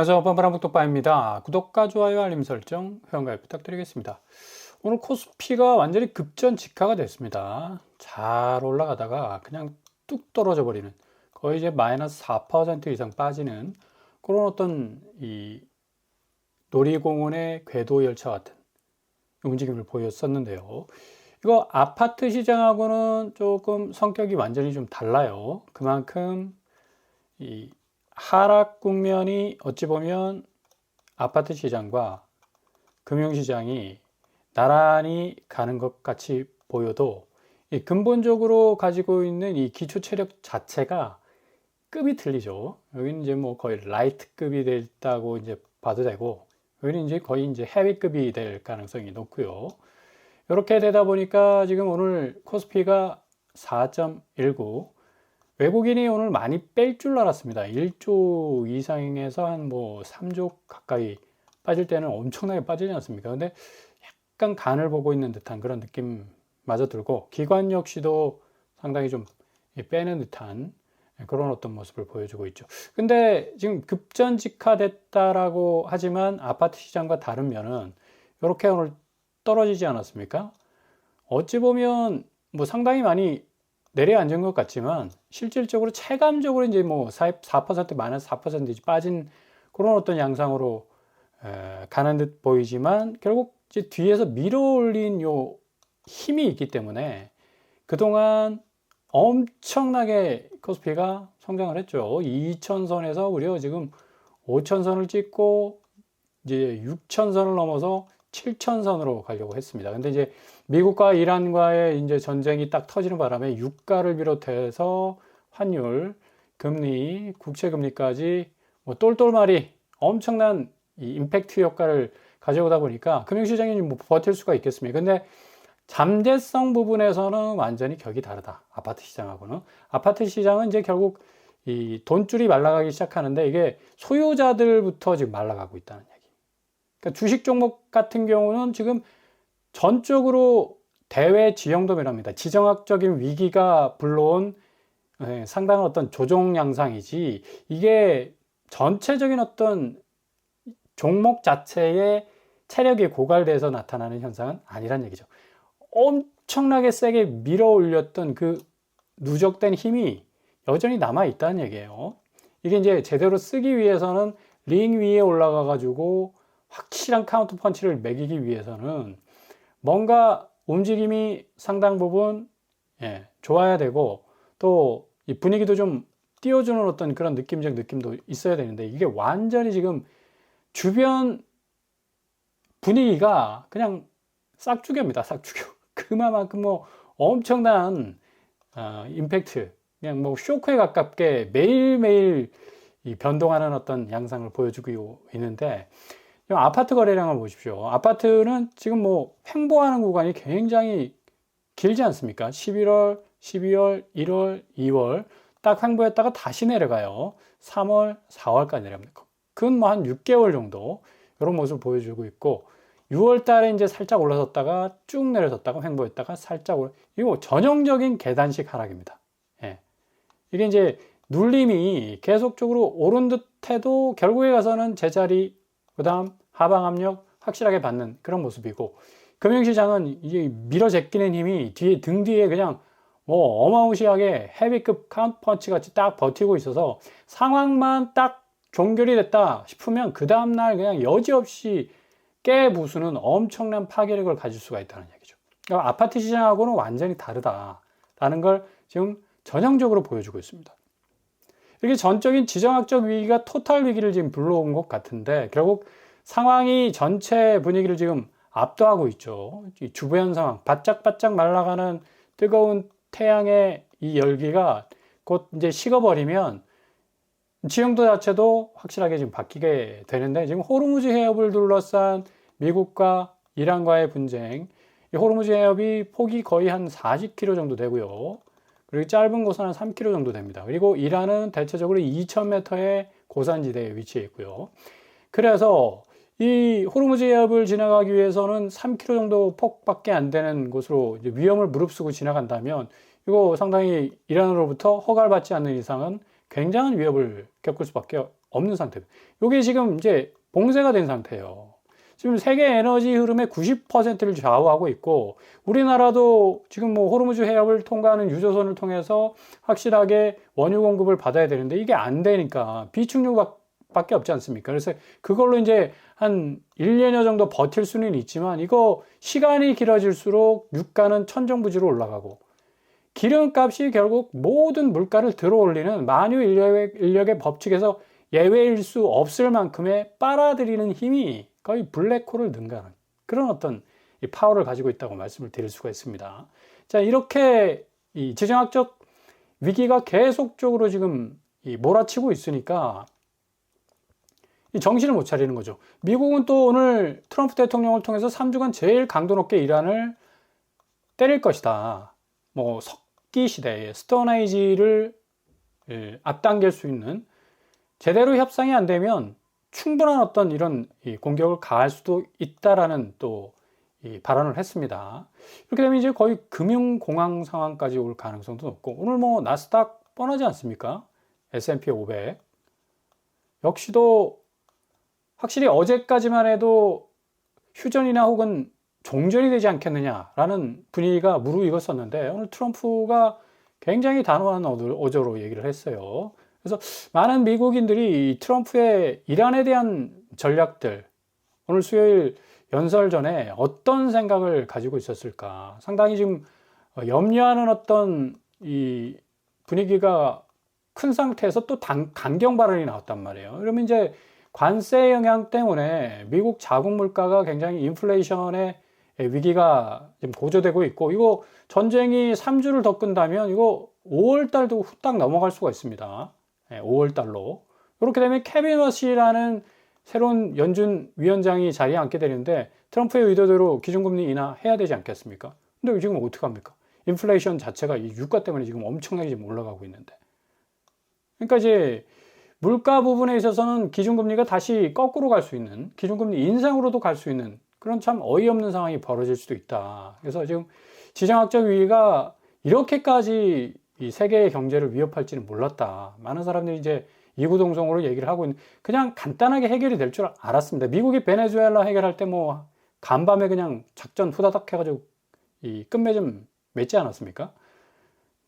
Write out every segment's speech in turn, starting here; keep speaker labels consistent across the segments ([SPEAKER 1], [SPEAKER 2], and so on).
[SPEAKER 1] 안녕하세요. 뻔뻔한북독바입니다. 구독과 좋아요, 알림 설정, 회원가입 부탁드리겠습니다. 오늘 코스피가 완전히 급전직하가 됐습니다. 잘 올라가다가 그냥 뚝 떨어져 버리는, 거의 이제 마이너스 4% 이상 빠지는 그런 어떤 이 놀이공원의 궤도 열차 같은 움직임을 보였었는데요. 이거 아파트 시장하고는 조금 성격이 완전히 좀 달라요. 그만큼 이 하락 국면이 어찌 보면 아파트 시장과 금융시장이 나란히 가는 것 같이 보여도 이 근본적으로 가지고 있는 이 기초 체력 자체가 급이 틀리죠. 여기는 이제 뭐 거의 라이트급이 됐다고 이제 봐도 되고, 여기는 이제 거의 이제 헤비급이 될 가능성이 높고요. 이렇게 되다 보니까 지금 오늘 코스피가 4.19, 외국인이 오늘 많이 뺄 줄 알았습니다. 1조 이상에서 한 뭐 3조 가까이 빠질 때는 엄청나게 빠지지 않습니까? 근데 약간 간을 보고 있는 듯한 그런 느낌마저 들고, 기관 역시도 상당히 좀 빼는 듯한 그런 어떤 모습을 보여주고 있죠. 근데 지금 급전직하됐다라고 하지만 아파트 시장과 다른 면은 이렇게 오늘 떨어지지 않았습니까? 어찌 보면 뭐 상당히 많이 내려앉은 것 같지만 실질적으로 체감적으로 이제 뭐 4% 마이너스 4% 빠진 그런 어떤 양상으로 가는 듯 보이지만, 결국 이제 뒤에서 밀어올린 요 힘이 있기 때문에 그동안 엄청나게 코스피가 성장을 했죠. 2000선에서 무려 지금 5000선을 찍고 이제 6000선을 넘어서 7000선으로 가려고 했습니다. 근데 이제 미국과 이란과의 이제 전쟁이 딱 터지는 바람에 유가를 비롯해서 환율, 금리, 국채 금리까지 뭐 똘똘말이 엄청난 이 임팩트 효과를 가져오다 보니까 금융시장이 뭐 버틸 수가 있겠습니까? 근데 잠재성 부분에서는 완전히 격이 다르다. 아파트 시장하고는. 아파트 시장은 이제 결국 이 돈줄이 말라가기 시작하는데, 이게 소유자들부터 지금 말라가고 있다는 얘기. 그러니까 주식 종목 같은 경우는 지금 전적으로 대외 지형도면합니다. 지정학적인 위기가 불러온 상당한 어떤 조정 양상이지, 이게 전체적인 어떤 종목 자체의 체력이 고갈돼서 나타나는 현상은 아니란 얘기죠. 엄청나게 세게 밀어 올렸던 그 누적된 힘이 여전히 남아 있다는 얘기예요. 이게 이제 제대로 쓰기 위해서는 링 위에 올라가 가지고 확실한 카운터 펀치를 매기기 위해서는 뭔가 움직임이 상당 부분 좋아야 되고, 또 이 분위기도 좀 띄워주는 어떤 그런 느낌적 느낌도 있어야 되는데, 이게 완전히 지금 주변 분위기가 그냥 싹죽여입니다. 싹죽여. 그만큼 뭐 엄청난 임팩트, 그냥 뭐 쇼크에 가깝게 매일매일 이 변동하는 어떤 양상을 보여주고 있는데, 아파트 거래량을 보십시오. 아파트는 지금 뭐 횡보하는 구간이 굉장히 길지 않습니까? 11월, 12월, 1월, 2월 딱 횡보했다가 다시 내려가요. 3월, 4월까지 내려갑니다. 그건 뭐 한 6개월 정도 이런 모습을 보여주고 있고, 6월 달에 이제 살짝 올라섰다가 쭉 내려섰다가 횡보했다가 살짝 이거 전형적인 계단식 하락입니다. 예. 이게 이제 눌림이 계속적으로 오른 듯 해도 결국에 가서는 제자리, 그 다음 하방 압력 확실하게 받는 그런 모습이고, 금융시장은 이게 밀어 제끼는 힘이 뒤에, 등 뒤에 그냥 뭐 어마무시하게 헤비급 카운트펀치 같이 딱 버티고 있어서, 상황만 딱 종결이 됐다 싶으면 그 다음날 그냥 여지없이 깨부수는 엄청난 파괴력을 가질 수가 있다는 얘기죠. 그러니까 아파트 시장하고는 완전히 다르다라는 걸 지금 전형적으로 보여주고 있습니다. 이렇게 전적인 지정학적 위기가 토탈 위기를 지금 불러온 것 같은데, 결국 상황이 전체 분위기를 지금 압도하고 있죠. 이 주변 상황, 바짝바짝 말라가는 뜨거운 태양의 이 열기가 곧 이제 식어버리면 지형도 자체도 확실하게 지금 바뀌게 되는데, 지금 호르무즈 해협을 둘러싼 미국과 이란과의 분쟁, 이 호르무즈 해협이 폭이 거의 한 40km 정도 되고요. 그리고 짧은 곳은 한 3km 정도 됩니다. 그리고 이란은 대체적으로 2000m의 고산지대에 위치해 있고요. 그래서 이 호르무즈 해협을 지나가기 위해서는 3km 정도 폭밖에 안 되는 곳으로 이제 위험을 무릅쓰고 지나간다면, 이거 상당히 이란으로부터 허가를 받지 않는 이상은 굉장한 위협을 겪을 수밖에 없는 상태입니다. 이게 지금 이제 봉쇄가 된 상태예요. 지금 세계 에너지 흐름의 90%를 좌우하고 있고, 우리나라도 지금 뭐 호르무즈 해협을 통과하는 유조선을 통해서 확실하게 원유 공급을 받아야 되는데 이게 안 되니까 비축유밖에 없지 않습니까? 그래서 그걸로 이제 한 1, 2년 정도 버틸 수는 있지만, 이거 시간이 길어질수록 유가는 천정부지로 올라가고, 기름값이 결국 모든 물가를 들어올리는 만유 인력의 법칙에서 예외일 수 없을 만큼의 빨아들이는 힘이 거의 블랙홀을 능가하는 그런 어떤 파워를 가지고 있다고 말씀을 드릴 수가 있습니다. 자, 이렇게 이 지정학적 위기가 계속적으로 지금 몰아치고 있으니까 정신을 못 차리는 거죠. 미국은 또 오늘 트럼프 대통령을 통해서 3주간 제일 강도 높게 이란을 때릴 것이다. 뭐 석기 시대의 스톤에이지를 앞당길 수 있는, 제대로 협상이 안 되면 충분한 어떤 이런 공격을 가할 수도 있다라는 또 발언을 했습니다. 이렇게 되면 이제 거의 금융공황 상황까지 올 가능성도 높고, 오늘 뭐 나스닥 뻔하지 않습니까? S&P 500 역시도 확실히 어제까지만 해도 휴전이나 혹은 종전이 되지 않겠느냐라는 분위기가 무르익었었는데, 오늘 트럼프가 굉장히 단호한 어조로 얘기를 했어요. 그래서 많은 미국인들이 트럼프의 이란에 대한 전략들, 오늘 수요일 연설 전에 어떤 생각을 가지고 있었을까, 상당히 지금 염려하는 어떤 이 분위기가 큰 상태에서 또 강경 발언이 나왔단 말이에요. 그러면 이제 관세 영향 때문에 미국 자국 물가가 굉장히 인플레이션의 위기가 지금 고조되고 있고, 이거 전쟁이 3주를 더 끈다면 이거 5월 달도 후딱 넘어갈 수가 있습니다. 5월 달로. 이렇게 되면 케빈 워시라는 새로운 연준 위원장이 자리에 앉게 되는데, 트럼프의 의도대로 기준금리 인하해야 되지 않겠습니까? 근데 지금 어떡합니까? 인플레이션 자체가 이 유가 때문에 지금 엄청나게 지금 올라가고 있는데. 그러니까 이제 물가 부분에 있어서는 기준금리가 다시 거꾸로 갈 수 있는, 기준금리 인상으로도 갈 수 있는 그런 참 어이없는 상황이 벌어질 수도 있다. 그래서 지금 지정학적 위기가 이렇게까지 이 세계의 경제를 위협할지는 몰랐다. 많은 사람들이 이제 이구동성으로 얘기를 하고 있는, 그냥 간단하게 해결이 될 줄 알았습니다. 미국이 베네수엘라 해결할 때 뭐 간밤에 그냥 작전 후다닥 해가지고 이 끝맺음 맺지 않았습니까?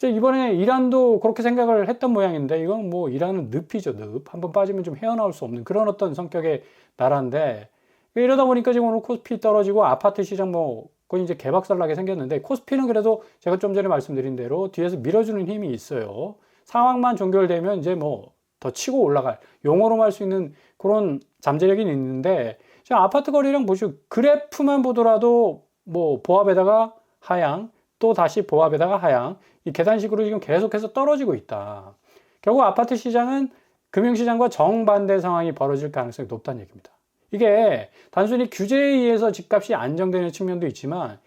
[SPEAKER 1] 이번에 이란도 그렇게 생각을 했던 모양인데, 이건 뭐 이란은 늪이죠, 늪. 한번 빠지면 좀 헤어나올 수 없는 그런 어떤 성격의 나라인데, 이러다 보니까 지금 오늘 코스피 떨어지고 아파트 시장 뭐 거의 이제 개박살나게 생겼는데, 코스피는 그래도 제가 좀 전에 말씀드린 대로 뒤에서 밀어주는 힘이 있어요. 상황만 종결되면 이제 뭐 더 치고 올라갈, 용어로 말 수 있는 그런 잠재력이 있는데, 지금 아파트 거래량 보시고 그래프만 보더라도 뭐 보합에다가 하향, 또 다시 보합에다가 하향, 이 계단식으로 지금 계속해서 떨어지고 있다. 결국 아파트 시장은 금융시장과 정반대 상황이 벌어질 가능성이 높다는 얘기입니다. 이게 단순히 규제에 의해서 집값이 안정되는 측면도 있지만,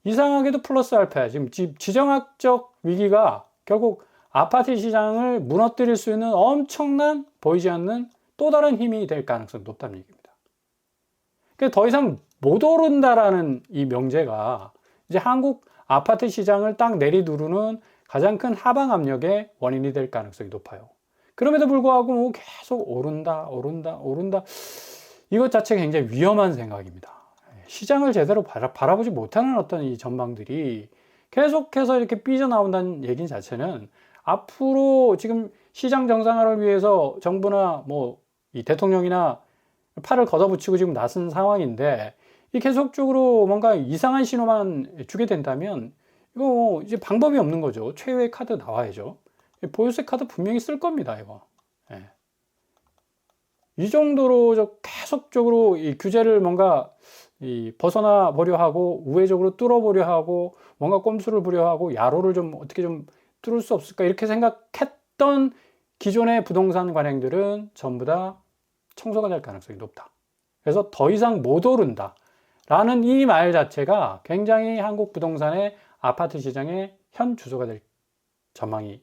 [SPEAKER 1] 이상하게도 플러스 알파야. 지금 지정학적 위기가 결국 아파트 시장을 무너뜨릴 수 있는 엄청난, 보이지 않는 또 다른 힘이 될 가능성이 높다는 얘기입니다. 그러니까 더 이상 못 오른다라는 이 명제가 이제 한국 아파트 시장을 딱 내리누르는 가장 큰 하방 압력의 원인이 될 가능성이 높아요. 그럼에도 불구하고 뭐 계속 오른다. 이것 자체가 굉장히 위험한 생각입니다. 시장을 제대로 바라보지 못하는 어떤 이 전망들이 계속해서 이렇게 삐져나온다는 얘기 자체는, 앞으로 지금 시장 정상화를 위해서 정부나 뭐 이 대통령이나 팔을 걷어붙이고 지금 나선 상황인데, 이 계속적으로 뭔가 이상한 신호만 주게 된다면 이거 이제 방법이 없는 거죠. 최후의 카드 나와야죠. 보유세 카드 분명히 쓸 겁니다, 이거. 예. 이 정도로 계속적으로 이 규제를 뭔가 벗어나 보려 하고, 우회적으로 뚫어 보려 하고, 뭔가 꼼수를 부려 하고, 야로를 좀 어떻게 좀 뚫을 수 없을까, 이렇게 생각했던 기존의 부동산 관행들은 전부 다 청소가 될 가능성이 높다. 그래서 더 이상 못 오른다 라는 이 말 자체가 굉장히 한국 부동산의 아파트 시장의 현 주소가 될 전망이,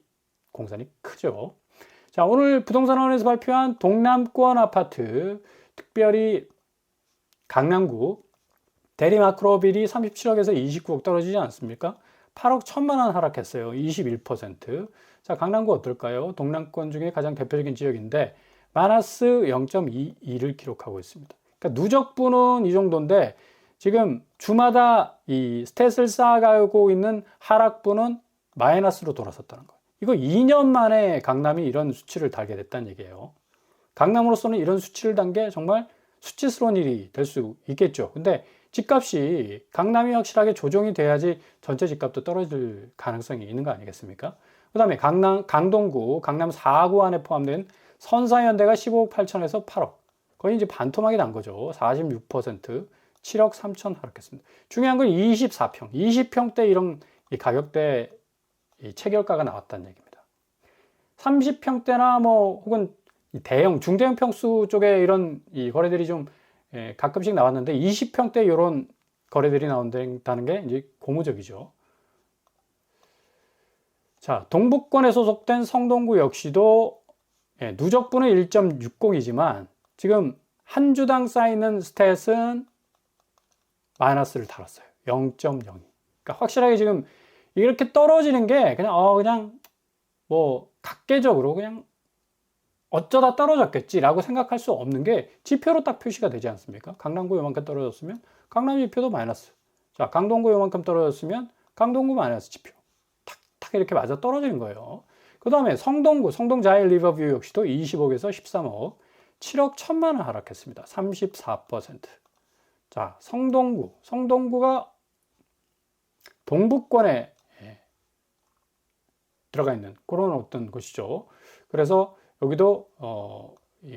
[SPEAKER 1] 공산이 크죠. 자, 오늘 부동산원에서 발표한 동남권 아파트, 특별히 강남구 대리마크로빌이 37억에서 29억 떨어지지 않습니까? 8억 1천만 원 하락했어요. 21%. 자, 강남구 어떨까요? 동남권 중에 가장 대표적인 지역인데 마이너스 0.22를 기록하고 있습니다. 그러니까 누적분은 이 정도인데 지금 주마다 이 스탯을 쌓아가고 있는 하락분은 마이너스로 돌아섰다는 거예요. 이거 2년 만에 강남이 이런 수치를 달게 됐다는 얘기예요. 강남으로서는 이런 수치를 단 게 정말 수치스러운 일이 될 수 있겠죠. 근데 집값이 강남이 확실하게 조정이 돼야지 전체 집값도 떨어질 가능성이 있는 거 아니겠습니까? 그 다음에 강동구, 강남 4구 안에 포함된 선사현대가 15억 8천에서 8억. 거의 이제 반토막이 난 거죠. 46%, 7억 3천 하락했습니다. 중요한 건 24평, 20평대 이런 이 가격대 이 체결가가 나왔다는 얘기입니다. 30평대나 뭐 혹은 대형, 중대형 평수 쪽에 이런 이 거래들이 좀 가끔씩 나왔는데 20평대 이런 거래들이 나온다는 게 이제 고무적이죠. 자, 동북권에 소속된 성동구 역시도 누적분은 1.60이지만 지금 한 주당 쌓이는 스탯은 마이너스를 달았어요. 0.02. 그러니까 확실하게 지금 이렇게 떨어지는 게 그냥 뭐 각계적으로 그냥 어쩌다 떨어졌겠지라고 생각할 수 없는 게 지표로 딱 표시가 되지 않습니까? 강남구 요만큼 떨어졌으면 강남 지표도 마이너스. 자, 강동구 요만큼 떨어졌으면 강동구 마이너스 지표. 탁탁 이렇게 맞아 떨어지는 거예요. 그 다음에 성동구, 성동자일 리버뷰 역시도 20억에서 13억, 7억 1천만 원 하락했습니다. 34%. 자, 성동구가 동북권에 들어가 있는 그런 어떤 곳이죠. 그래서 여기도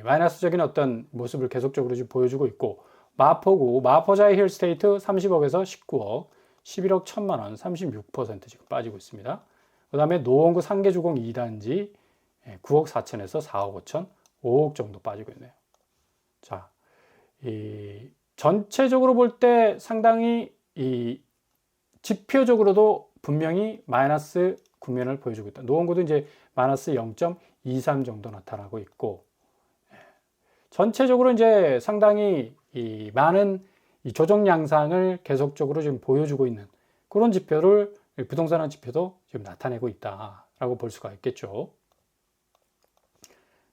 [SPEAKER 1] 마이너스적인 어떤 모습을 계속적으로 지금 보여주고 있고, 마포구, 마포자이 힐스테이트 30억에서 19억, 11억 1천만 원, 36% 지금 빠지고 있습니다. 그 다음에 노원구 상계주공 2단지 9억 4천에서 4억 5천, 5억 정도 빠지고 있네요. 자, 전체적으로 볼 때 상당히 지표적으로도 분명히 마이너스 국면을 보여주고 있다. 노원구도 이제 마이너스 0.23 정도 나타나고 있고, 전체적으로 이제 상당히 많은 조정 양상을 계속적으로 지금 보여주고 있는 그런 지표를 부동산한 지표도 지금 나타내고 있다라고 볼 수가 있겠죠.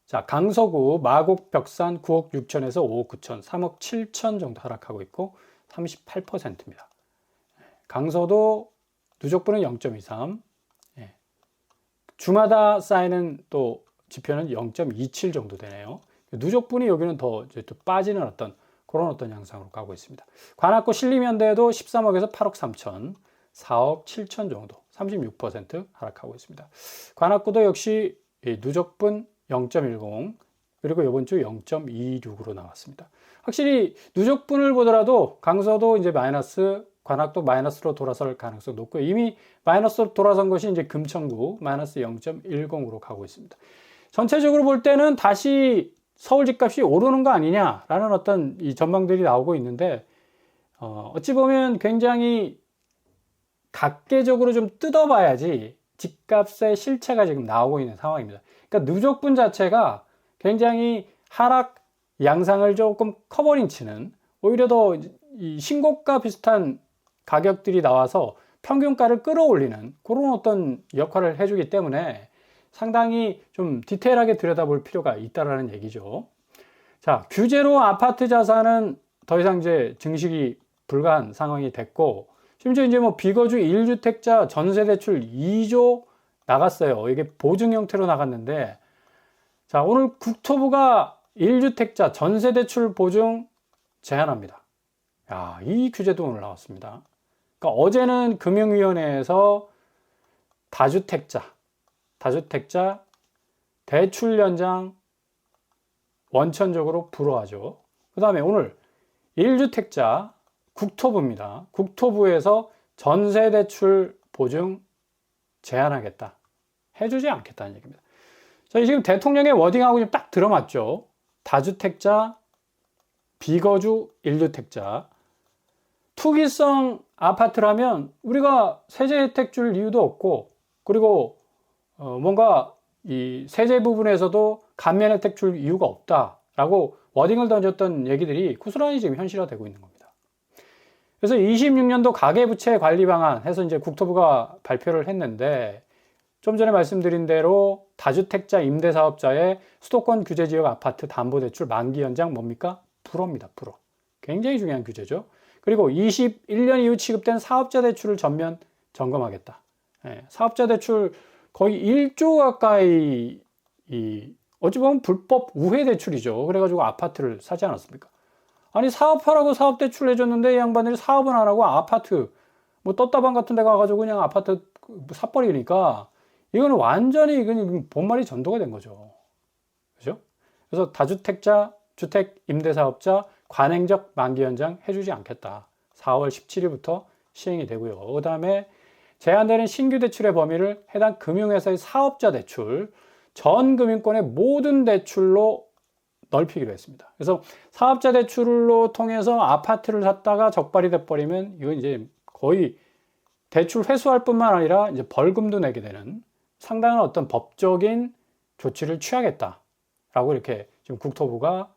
[SPEAKER 1] 자, 강서구 마곡 벽산 9억 6천에서 5억 9천, 3억 7천 정도 하락하고 있고 38%입니다. 강서도 누적분은 0.23, 주마다 쌓이는 또 지표는 0.27 정도 되네요. 누적분이 여기는 더 이제 또 빠지는 그런 어떤 양상으로 가고 있습니다. 관악구 신림현대도 13억에서 8억 3천, 4억 7천 정도, 36% 하락하고 있습니다. 관악구도 역시 누적분 0.10, 그리고 이번 주 0.26으로 나왔습니다. 확실히 누적분을 보더라도 강서도 이제 마이너스, 관악도 마이너스로 돌아설 가능성이 높고요. 이미 마이너스로 돌아선 것이 이제 금천구 마이너스 0.10으로 가고 있습니다. 전체적으로 볼 때는 다시 서울 집값이 오르는 거 아니냐라는 어떤 이 전망들이 나오고 있는데, 어찌 보면 굉장히 각계적으로 좀 뜯어봐야지 집값의 실체가 지금 나오고 있는 상황입니다. 그러니까 누적분 자체가 굉장히 하락 양상을 조금 커버링 치는, 오히려 더 이 신고가 비슷한 가격들이 나와서 평균가를 끌어올리는 그런 어떤 역할을 해주기 때문에 상당히 좀 디테일하게 들여다볼 필요가 있다라는 얘기죠. 자, 규제로 아파트 자산은 더 이상 이제 증식이 불가한 상황이 됐고, 심지어 이제 뭐 비거주 1주택자 전세 대출 2조 나갔어요. 이게 보증 형태로 나갔는데, 자, 오늘 국토부가 1주택자 전세 대출 보증 제한합니다. 야, 이 규제도 오늘 나왔습니다. 그러니까 어제는 금융위원회에서 다주택자 대출 연장 원천적으로 불허하죠. 그 다음에 오늘 1주택자 국토부입니다. 국토부에서 전세 대출 보증 제한하겠다. 해주지 않겠다는 얘기입니다. 자, 지금 대통령의 워딩하고 좀 딱 들어맞죠. 다주택자, 비거주 1주택자. 투기성 아파트라면 우리가 세제 혜택 줄 이유도 없고, 그리고 뭔가 이 세제 부분에서도 감면 혜택 줄 이유가 없다라고 워딩을 던졌던 얘기들이 고스란히 지금 현실화되고 있는 겁니다. 그래서 26년도 가계부채 관리 방안 해서 이제 국토부가 발표를 했는데, 좀 전에 말씀드린 대로 다주택자 임대사업자의 수도권 규제지역 아파트 담보대출 만기 연장 뭡니까? 불허입니다. 불허. 굉장히 중요한 규제죠. 그리고 21년 이후 취급된 사업자 대출을 전면 점검하겠다. 사업자 대출 거의 1조 가까이 어찌 보면 불법 우회 대출이죠. 그래가지고 아파트를 사지 않았습니까? 아니 사업하라고 사업 대출 해줬는데 이 양반들이 사업은 안 하고 아파트 뭐 떴다방 같은 데 가가지고 그냥 아파트 사버리니까 이거는 완전히 그냥 본말이 전도가 된 거죠. 그죠? 그래서 다주택자 주택 임대사업자 관행적 만기 연장 해주지 않겠다. 4월 17일부터 시행이 되고요. 그 다음에 제한되는 신규 대출의 범위를 해당 금융회사의 사업자 대출, 전 금융권의 모든 대출로 넓히기로 했습니다. 그래서 사업자 대출로 통해서 아파트를 샀다가 적발이 돼버리면 이건 이제 거의 대출 회수할 뿐만 아니라 이제 벌금도 내게 되는 상당한 어떤 법적인 조치를 취하겠다라고 이렇게 지금 국토부가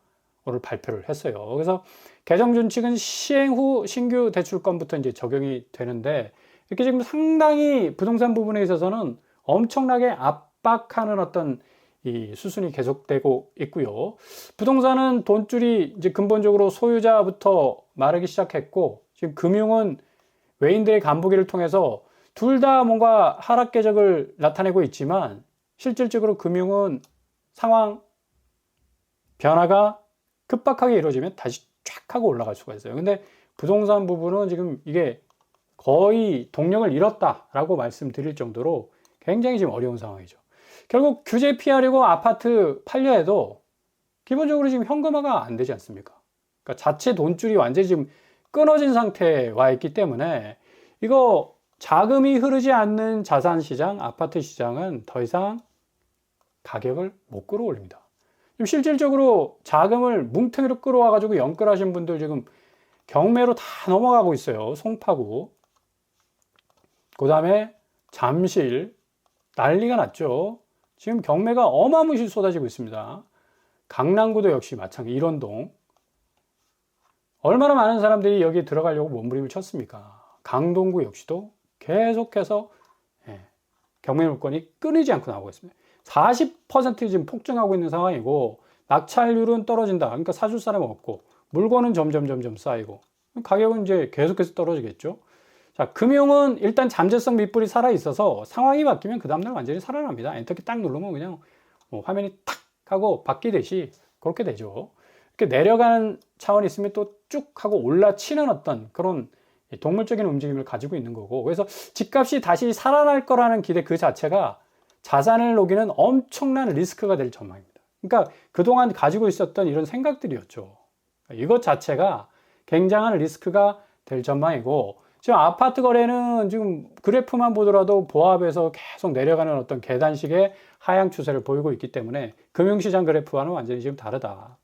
[SPEAKER 1] 오늘 발표를 했어요. 그래서 개정 준칙은 시행 후 신규 대출건부터 이제 적용이 되는데 이렇게 지금 상당히 부동산 부분에 있어서는 엄청나게 압박하는 어떤 이 수순이 계속되고 있고요. 부동산은 돈줄이 이제 근본적으로 소유자부터 마르기 시작했고 지금 금융은 외인들의 간부기를 통해서 둘 다 뭔가 하락 궤적을 나타내고 있지만 실질적으로 금융은 상황 변화가 급박하게 이루어지면 다시 쫙 하고 올라갈 수가 있어요. 근데 부동산 부분은 지금 이게 거의 동력을 잃었다라고 말씀드릴 정도로 굉장히 지금 어려운 상황이죠. 결국 규제 피하려고 아파트 팔려 해도 기본적으로 지금 현금화가 안 되지 않습니까? 그러니까 자체 돈줄이 완전히 지금 끊어진 상태에 와 있기 때문에 이거 자금이 흐르지 않는 자산 시장, 아파트 시장은 더 이상 가격을 못 끌어올립니다. 지금 실질적으로 자금을 뭉텅이로 끌어와가지고 연끌하신 분들 지금 경매로 다 넘어가고 있어요. 송파구. 그 다음에 잠실 난리가 났죠. 지금 경매가 어마무시 쏟아지고 있습니다. 강남구도 역시 마찬가지, 일원동. 얼마나 많은 사람들이 여기 들어가려고 몸부림을 쳤습니까? 강동구 역시도 계속해서 경매 물건이 끊이지 않고 나오고 있습니다. 40% 지금 폭증하고 있는 상황이고 낙찰률은 떨어진다. 그러니까 사줄 사람이 없고 물건은 점점 쌓이고 가격은 이제 계속해서 떨어지겠죠. 자, 금융은 일단 잠재성 밑불이 살아 있어서 상황이 바뀌면 그 다음날 완전히 살아납니다. 엔터키 딱 누르면 그냥 화면이 탁 하고 바뀌듯이 그렇게 되죠. 이렇게 내려가는 차원이 있으면 또 쭉 하고 올라치는 어떤 그런 동물적인 움직임을 가지고 있는 거고, 그래서 집값이 다시 살아날 거라는 기대 그 자체가 자산을 녹이는 엄청난 리스크가 될 전망입니다. 그러니까 그동안 가지고 있었던 이런 생각들이었죠. 이것 자체가 굉장한 리스크가 될 전망이고, 지금 아파트 거래는 지금 그래프만 보더라도 보합에서 계속 내려가는 어떤 계단식의 하향 추세를 보이고 있기 때문에 금융시장 그래프와는 완전히 지금 다르다.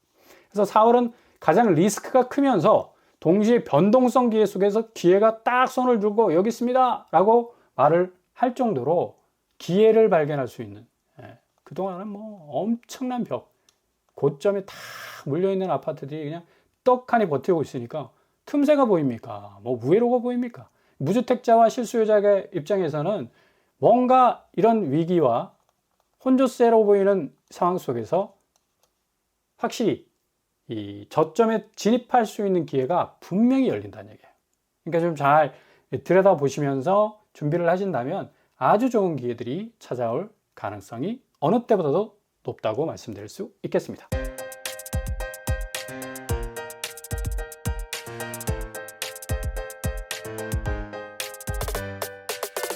[SPEAKER 1] 그래서 4월은 가장 리스크가 크면서 동시에 변동성 기회 속에서 기회가 딱 손을 들고 여기 있습니다 라고 말을 할 정도로 기회를 발견할 수 있는, 그동안은 뭐 엄청난 벽, 고점에 다 물려있는 아파트들이 그냥 떡하니 버티고 있으니까 틈새가 보입니까? 뭐 우회로가 보입니까? 무주택자와 실수요자의 입장에서는 뭔가 이런 위기와 혼조세로 보이는 상황 속에서 확실히 이 저점에 진입할 수 있는 기회가 분명히 열린다는 얘기예요. 그러니까 좀 잘 들여다보시면서 준비를 하신다면 아주 좋은 기회들이 찾아올 가능성이 어느 때보다도 높다고 말씀드릴 수 있겠습니다.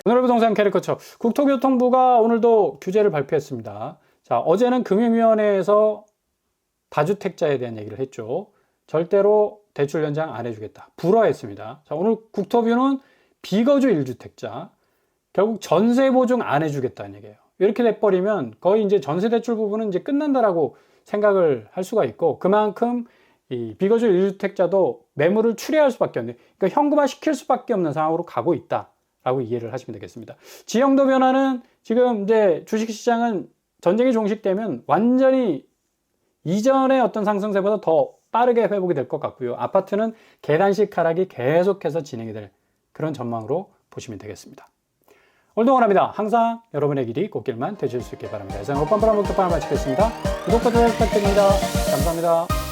[SPEAKER 1] 오늘의 부동산 캐리커처, 국토교통부가 오늘도 규제를 발표했습니다. 자, 어제는 금융위원회에서 다주택자에 대한 얘기를 했죠. 절대로 대출 연장 안 해주겠다. 불허했습니다. 자, 오늘 국토부는 비거주 1주택자, 결국 전세 보증 안 해주겠다는 얘기예요. 이렇게 돼버리면 거의 이제 전세 대출 부분은 이제 끝난다라고 생각을 할 수가 있고, 그만큼 이 비거주 1주택자도 매물을 출회할 수밖에 없는, 그러니까 현금화 시킬 수밖에 없는 상황으로 가고 있다라고 이해를 하시면 되겠습니다. 지형도 변화는 지금 이제 주식시장은 전쟁이 종식되면 완전히 이전의 어떤 상승세보다 더 빠르게 회복이 될 것 같고요. 아파트는 계단식 하락이 계속해서 진행이 될 그런 전망으로 보시면 되겠습니다. 오늘도 원합니다. 항상 여러분의 길이 꽃길만 되실 수 있게 바랍니다. 이상 오빤 브라목토판을 마치겠습니다. 구독과 좋아요 부탁드립니다. 감사합니다.